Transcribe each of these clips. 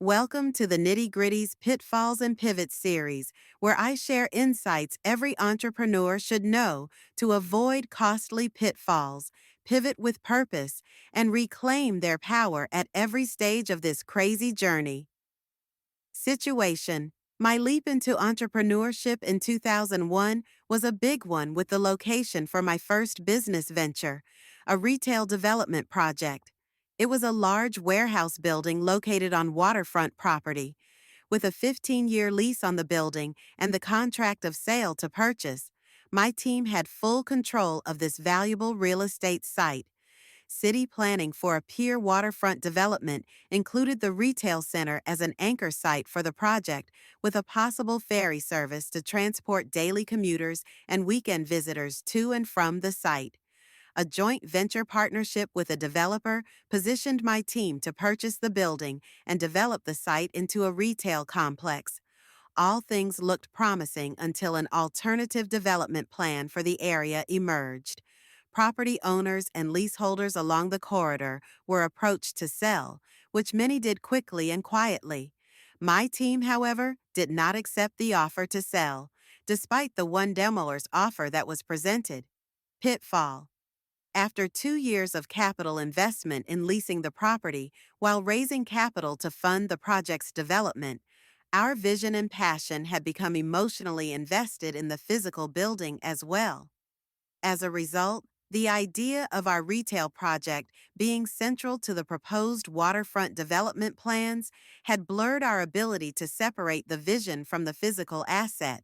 Welcome to the Nitty Gritty's Pitfalls and Pivots series, where I share insights every entrepreneur should know to avoid costly pitfalls, pivot with purpose, and reclaim their power at every stage of this crazy journey. Situation. My leap into entrepreneurship in 2001 was a big one with the location for my first business venture, a retail development project. It was a large warehouse building located on waterfront property. With a 15-year lease on the building and the contract of sale to purchase, my team had full control of this valuable real estate site. City planning for a pier waterfront development included the retail center as an anchor site for the project, with a possible ferry service to transport daily commuters and weekend visitors to and from the site. A joint venture partnership with a developer positioned my team to purchase the building and develop the site into a retail complex. All things looked promising until an alternative development plan for the area emerged. Property owners and leaseholders along the corridor were approached to sell, which many did quickly and quietly. My team, however, did not accept the offer to sell, despite the one demoler's offer that was presented. Pitfall. After 2 years of capital investment in leasing the property while raising capital to fund the project's development, our vision and passion had become emotionally invested in the physical building as well. As a result, the idea of our retail project being central to the proposed waterfront development plans had blurred our ability to separate the vision from the physical asset.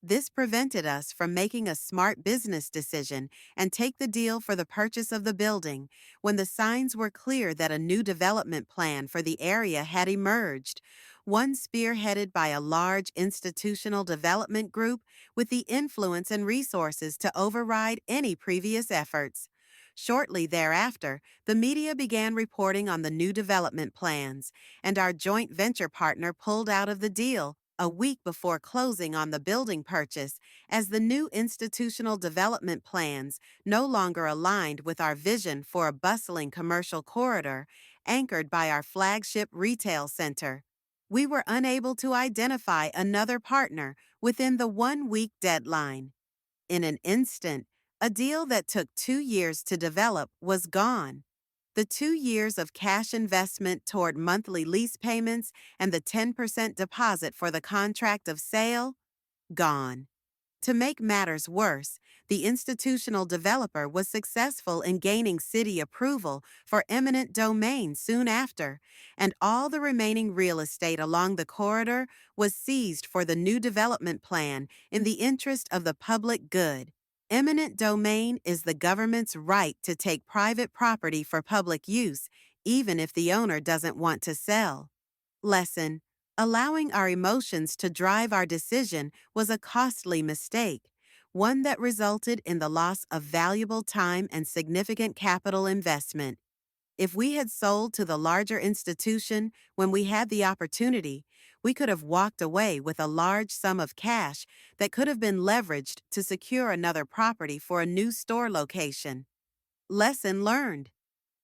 This prevented us from making a smart business decision and take the deal for the purchase of the building when the signs were clear that a new development plan for the area had emerged, one spearheaded by a large institutional development group with the influence and resources to override any previous efforts. Shortly thereafter, the media began reporting on the new development plans, and our joint venture partner pulled out of the deal a week before closing on the building purchase, as the new institutional development plans no longer aligned with our vision for a bustling commercial corridor anchored by our flagship retail center. We were unable to identify another partner within the 1-week deadline. In an instant, a deal that took 2 years to develop was gone. The 2 years of cash investment toward monthly lease payments and the 10% deposit for the contract of sale, gone. To make matters worse, the institutional developer was successful in gaining city approval for eminent domain soon after, and all the remaining real estate along the corridor was seized for the new development plan in the interest of the public good. Eminent domain is the government's right to take private property for public use, even if the owner doesn't want to sell. Lesson. Allowing our emotions to drive our decision was a costly mistake, one that resulted in the loss of valuable time and significant capital investment. If we had sold to the larger institution when we had the opportunity, we could have walked away with a large sum of cash that could have been leveraged to secure another property for a new store location. Lesson learned.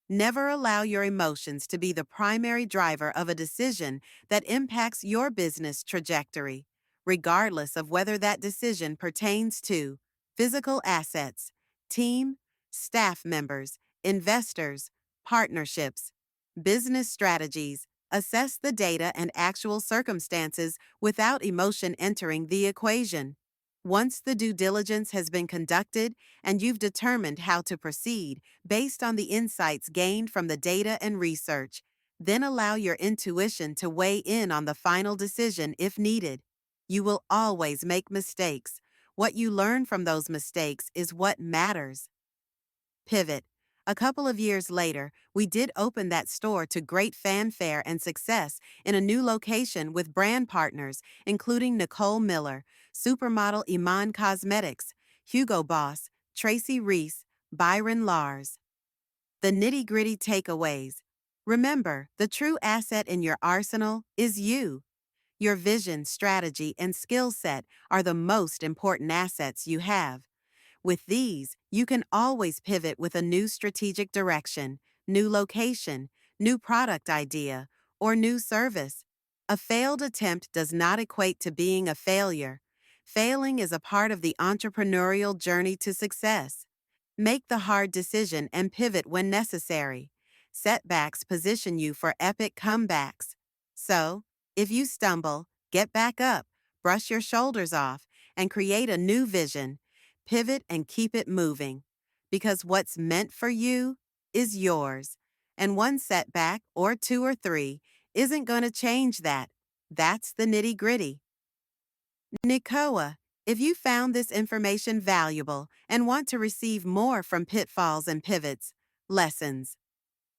Never allow your emotions to be the primary driver of a decision that impacts your business trajectory, regardless of whether that decision pertains to physical assets, team, staff members, investors, partnerships, business strategies. Assess the data and actual circumstances without emotion entering the equation. Once the due diligence has been conducted and you've determined how to proceed, based on the insights gained from the data and research, then allow your intuition to weigh in on the final decision if needed. You will always make mistakes. What you learn from those mistakes is what matters. Pivot. A couple of years later, we did open that store to great fanfare and success in a new location with brand partners, including Nicole Miller, supermodel Iman Cosmetics, Hugo Boss, Tracy Reese, Byron Lars. The nitty-gritty takeaways. Remember, the true asset in your arsenal is you. Your vision, strategy, and skill set are the most important assets you have. With these, you can always pivot with a new strategic direction, new location, new product idea, or new service. A failed attempt does not equate to being a failure. Failing is a part of the entrepreneurial journey to success. Make the hard decision and pivot when necessary. Setbacks position you for epic comebacks. So, if you stumble, get back up, brush your shoulders off, and create a new vision. Pivot and keep it moving. Because what's meant for you is yours. And one setback, or two or three, isn't going to change that. That's the nitty gritty. Nikoa, if you found this information valuable and want to receive more from Pitfalls and Pivots, lessons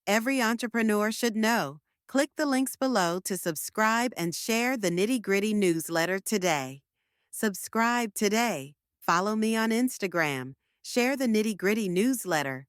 every entrepreneur should know, click the links below to subscribe and share the nitty gritty newsletter today. Subscribe today. Follow me on Instagram. Share the nitty gritty newsletter.